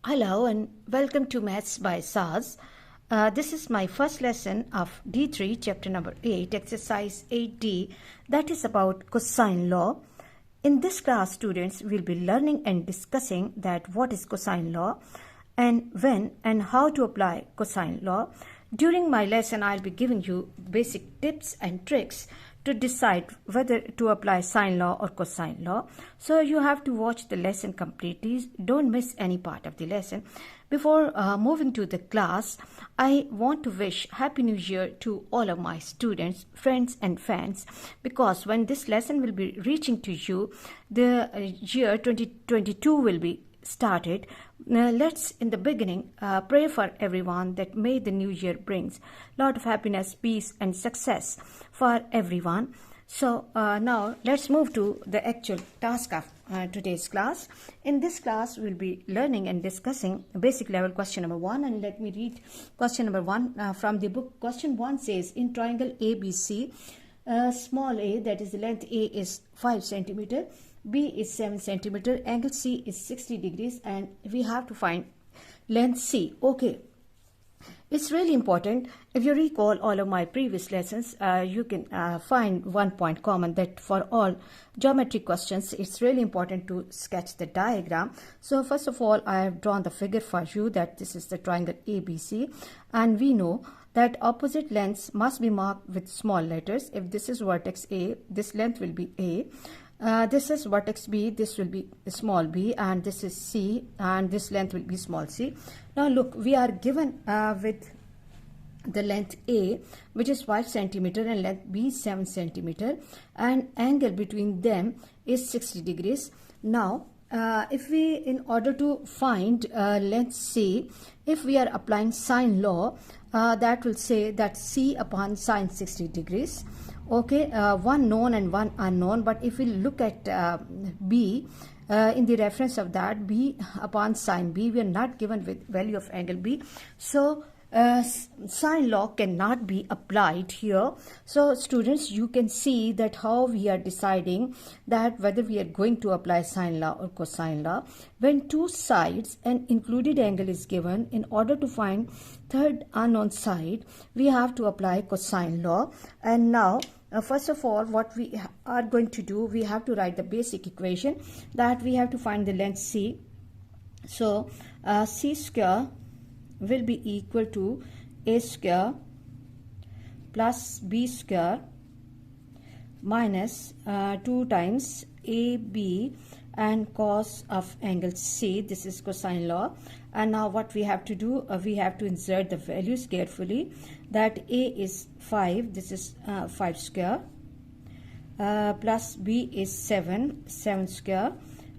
Hello and welcome to Maths by SAS. This is my first lesson of D3, chapter number 8, exercise 8D, that is about cosine law. In this class, students will be learning and discussing that what is cosine law and when and how to apply cosine law. During my lesson, I'll be giving you basic tips and tricks to decide whether to apply sine law or cosine law. So you have to watch the lesson completely. Don't miss any part of the lesson. Before moving to the class, I want to wish Happy New Year to all of my students, friends and fans, because when this lesson will be reaching to you, the year 2022 will be started. Let's in the beginning pray for everyone that may the new year brings lot of happiness, peace and success for everyone. So now let's move to the actual task of today's class. In this class we'll be learning and discussing basic level question number 1, and let me read question number 1 from the book. Question 1 says, in triangle ABC, small a, that is the length A is 5 centimeter, B is 7 centimeter, angle C is 60 degrees, and we have to find length C. Okay, it's really important. If you recall all of my previous lessons, you can find one point common, that for all geometry questions, it's really important to sketch the diagram. So first of all, I have drawn the figure for you that this is the triangle ABC, and we know that opposite lengths must be marked with small letters. If this is vertex A, this length will be A. This is vertex B, this will be small b, and this is C, and this length will be small c. Now look, we are given with the length A, which is 5 centimeter, and length B 7 centimeter, and angle between them is 60 degrees. Now if we, in order to find length C, if we are applying sine law, that will say that C upon sine 60 degrees. Okay, one known and one unknown, but if we look at B, in the reference of that, B upon sine B, we are not given with value of angle B. So sine law cannot be applied here. So students, you can see that how we are deciding that whether we are going to apply sine law or cosine law. When two sides and included angle is given, in order to find third unknown side, we have to apply cosine law. And now first of all, what we are going to do, we have to write the basic equation that we have to find the length C. So C square will be equal to A square plus B square minus 2 times AB and cos of angle C. This is cosine law. And now what we have to do, we have to insert the values carefully, that A is 5, this is 5 square, plus B is 7 square,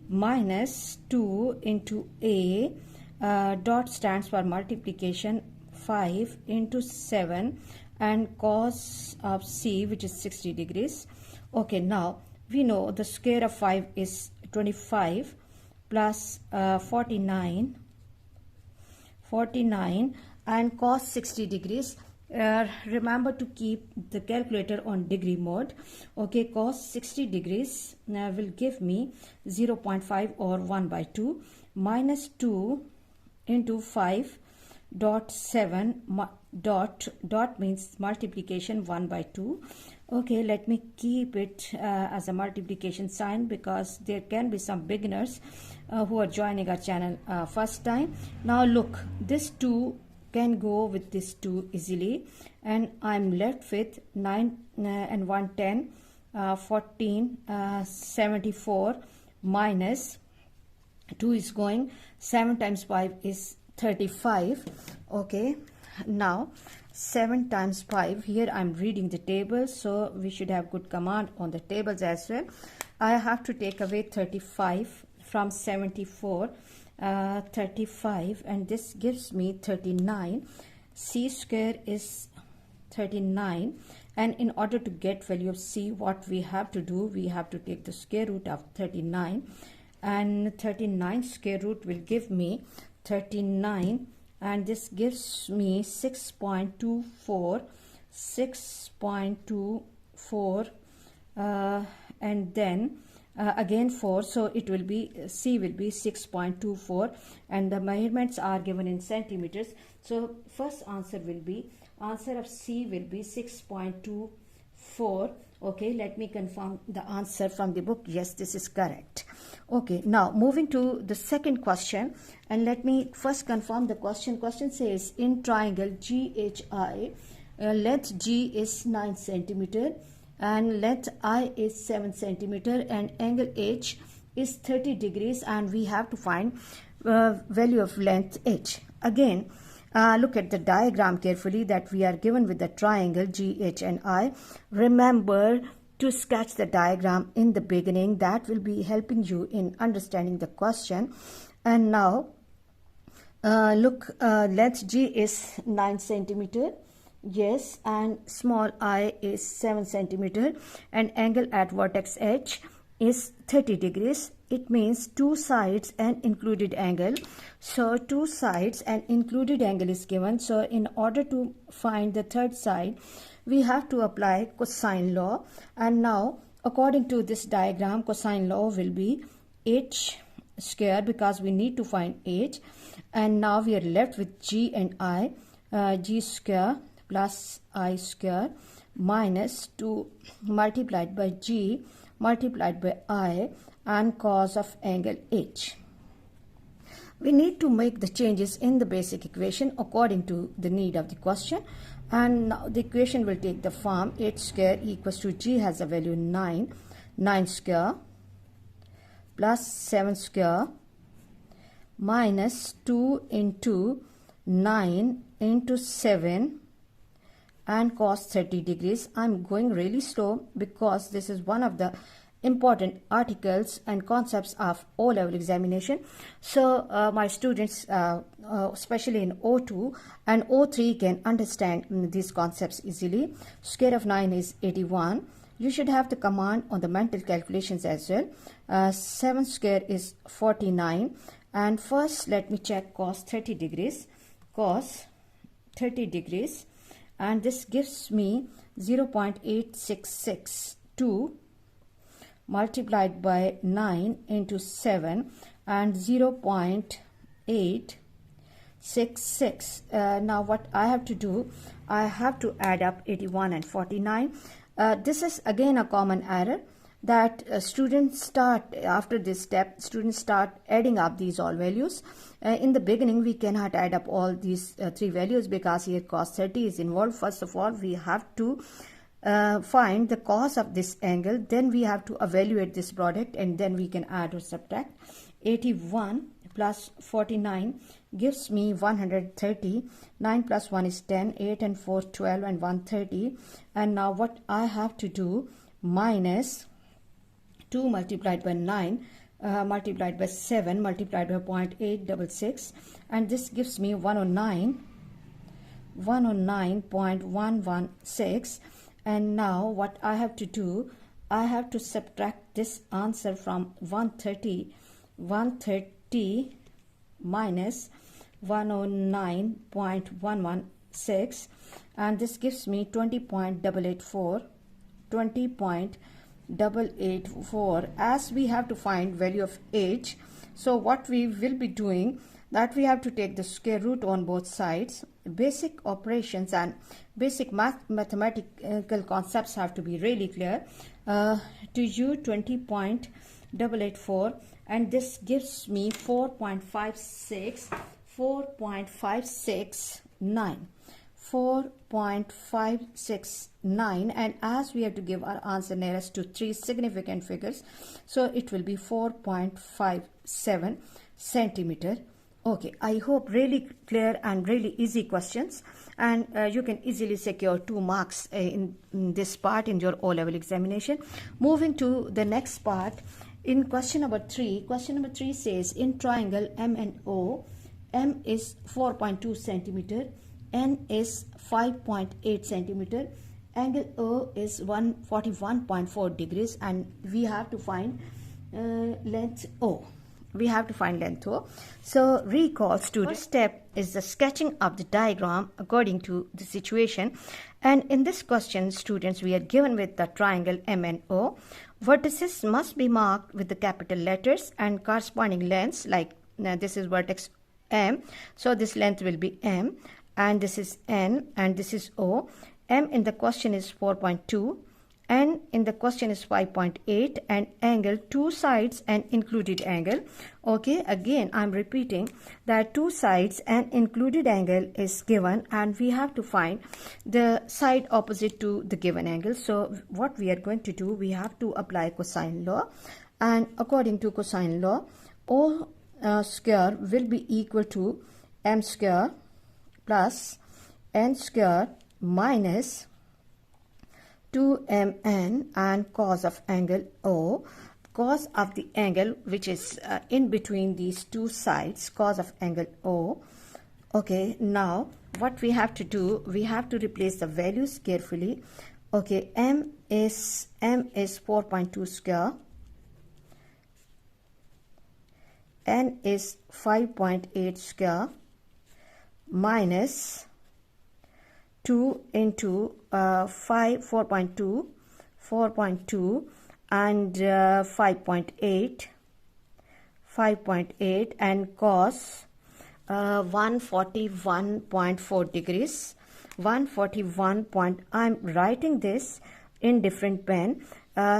minus 2 into A, dot stands for multiplication, 5 into 7, and cos of C, which is 60 degrees. Okay, now we know the square of 5 is 25 plus 49, and cos 60 degrees. Remember to keep the calculator on degree mode. Okay, cos 60 degrees will give me 0.5 or 1 by 2, minus 2 into 5 dot 7 dot means multiplication 1 by 2. Okay, let me keep it as a multiplication sign, because there can be some beginners who are joining our channel first time. Now look, this 2 can go with this 2 easily, and I'm left with 9 and 1 10, 14, 74, minus 2 is going, 7 times 5 is 35. Okay, now 7 times 5, here I'm reading the table, so we should have good command on the tables as well. I have to take away 35 from 74, 35, and this gives me 39. C square is 39, and in order to get value of C, what we have to do, we have to take the square root of 39, and 39 square root will give me 39, and this gives me 6.24, and then again 4, so it will be C will be 6.24, and the measurements are given in centimeters. So first answer of C will be 6.24. Okay, let me confirm the answer from the book. Yes, this is correct. Okay, now moving to the second question, and let me first confirm the question. Question says, in triangle GHI, length G is 9 centimeter and length I is 7 centimeter and angle H is 30 degrees, and we have to find value of length H. Again, look at the diagram carefully that we are given with the triangle GH and I. Remember to sketch the diagram in the beginning. That will be helping you in understanding the question. And now look, length G is 9 centimeter. Yes, and small I is 7 centimeter and angle at vertex H is 30 degrees. It means two sides and included angle. So two sides and included angle is given. So in order to find the third side, we have to apply cosine law. And now according to this diagram, cosine law will be H square because we need to find H. And now we are left with G and I. G square plus I square minus 2 multiplied by G multiplied by I and cos of angle H. We need to make the changes in the basic equation according to the need of the question. And now the equation will take the form H square equals to G has a value 9 square plus 7 square minus 2 into 9 into 7 and cos 30 degrees. I'm going really slow because this is one of the important articles and concepts of O-level examination. So my students, especially in O2 and O3, can understand these concepts easily. Square of 9 is 81. You should have the command on the mental calculations as well. 7 square is 49. And first let me check cos 30 degrees. Cos 30 degrees. And this gives me 0.8662 multiplied by 9 into 7 and 0.866. Now what I have to do, I have to add up 81 and 49. This is again a common error that students start, after this step, students start adding up these all values. In the beginning, we cannot add up all these three values because here cos 30 is involved. First of all, we have to find the cos of this angle, then we have to evaluate this product, and then we can add or subtract. 81 plus 49 gives me 130. 9 plus 1 is 10. 8 and 4 12 and 130. And now what I have to do, minus 2 multiplied by 9 multiplied by 7 multiplied by 0.866, and this gives me 109.116. And now what I have to do, I have to subtract this answer from 130 minus 109.116, and this gives me 20.884. As we have to find value of H, so what we will be doing, that we have to take the square root on both sides. Basic operations and basic mathematical concepts have to be really clear to you. 20.884, and this gives me 4.569, and as we have to give our answer nearest to three significant figures, so it will be 4.57 centimeter. Okay, I hope really clear and really easy questions, and you can easily secure 2 marks in this part in your O-level examination. Moving to the next part, in question number 3. Question number 3 says, in triangle M and O, M is 4.2 centimeter, N is 5.8 centimeter, angle O is 141.4 degrees, and we have to find length O. So recall, students, first step is the sketching of the diagram according to the situation, And in this question, students, we are given with the triangle MNO. Vertices must be marked with the capital letters and corresponding lengths, like this is vertex M, so this length will be M, and this is N, and this is O. M in the question is 4.2, N in the question is 5.8, and angle, two sides and included angle. Okay, again I'm repeating that two sides and included angle is given, and we have to find the side opposite to the given angle. So what we are going to do, we have to apply cosine law, and according to cosine law, O square will be equal to M square plus N square minus 2mn, and cos of angle O, cos of the angle which is in between these two sides, cos of angle O. Okay, now what we have to do, we have to replace the values carefully. Okay, M is 4.2 square, N is 5.8 square, minus 2 into 4.2 and 5.8 and cos 141.4 degrees. 141 I'm writing this in different pen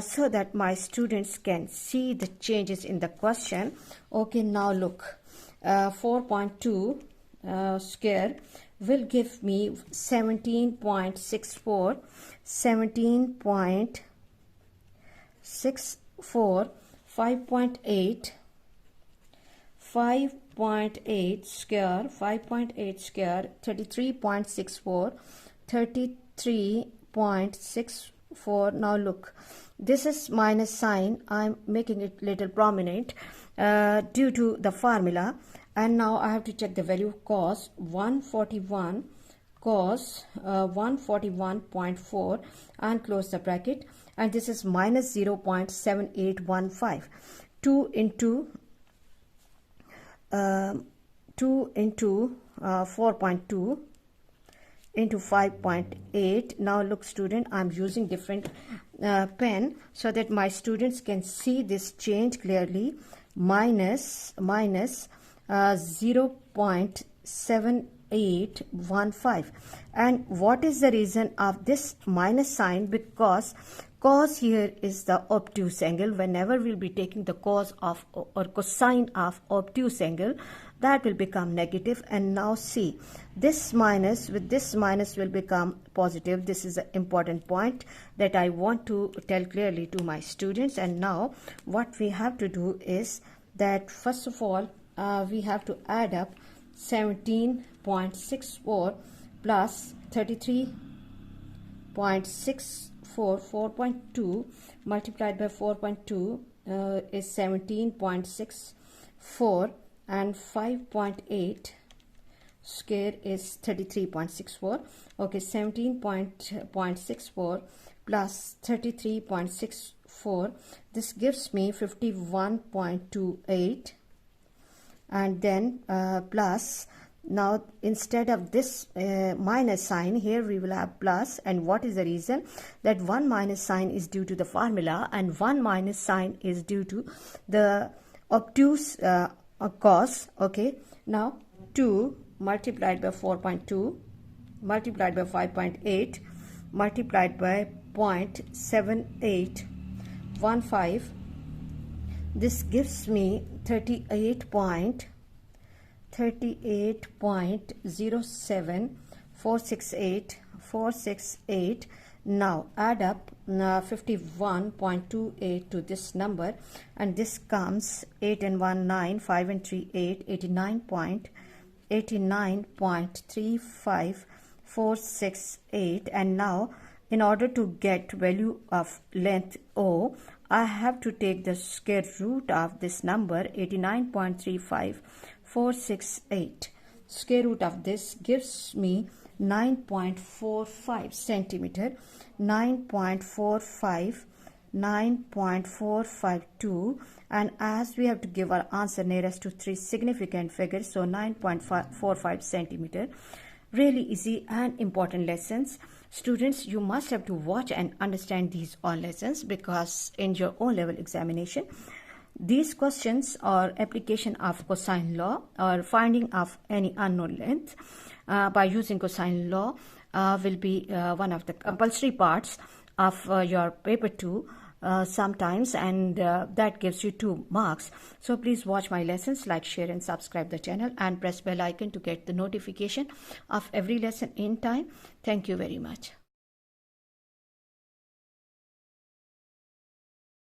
so that my students can see the changes in the question. Okay, now look, 4.2 square will give me 17.64, 17.64, 5.8 square, 5.8 square, 33.64, 33.64. Now look, this is minus sign, I'm making it little prominent due to the formula. And now I have to check the value of cos 141, cos 141.4, and close the bracket, and this is minus 0.7815. 2 into 4.2 into 5.8. Now look student, I'm using different pen so that my students can see this change clearly. Minus 0.7815. And what is the reason of this minus sign? Because cos here is the obtuse angle. Whenever we'll be taking the cos of or cosine of obtuse angle, that will become negative. And now see, this minus with this minus will become positive. This is an important point that I want to tell clearly to my students. And now what we have to do is that first of all we have to add up 17.64 plus 33.64. 4.2 multiplied by 4.2 is 17.64, and 5.8 square is 33.64. Okay, 17.64 plus 33.64, this gives me 51.28, and then plus, now instead of this minus sign, here we will have plus. And what is the reason? That one minus sign is due to the formula, and one minus sign is due to the obtuse cos. Okay, now 2 multiplied by 4.2 multiplied by 5.8 multiplied by 0.7815, this gives me 38.07468. Now add up 51.28 to this number, and this comes 8 and 1 9, 5 and 3 8, 89.35468. And now in order to get value of length O, I have to take the square root of this number 89.35468. Square root of this gives me 9.45 centimeter, 9.452, and as we have to give our answer nearest to 3 significant figures, so 9.45 centimeter. Really easy and important lessons. Students, you must have to watch and understand these all lessons, because in your O-level examination, these questions or application of cosine law or finding of any unknown length by using cosine law will be one of the compulsory parts of your paper 2 sometimes, and that gives you 2 marks. So please watch my lessons, like, share and subscribe the channel, and press bell icon to get the notification of every lesson in time. Thank you very much.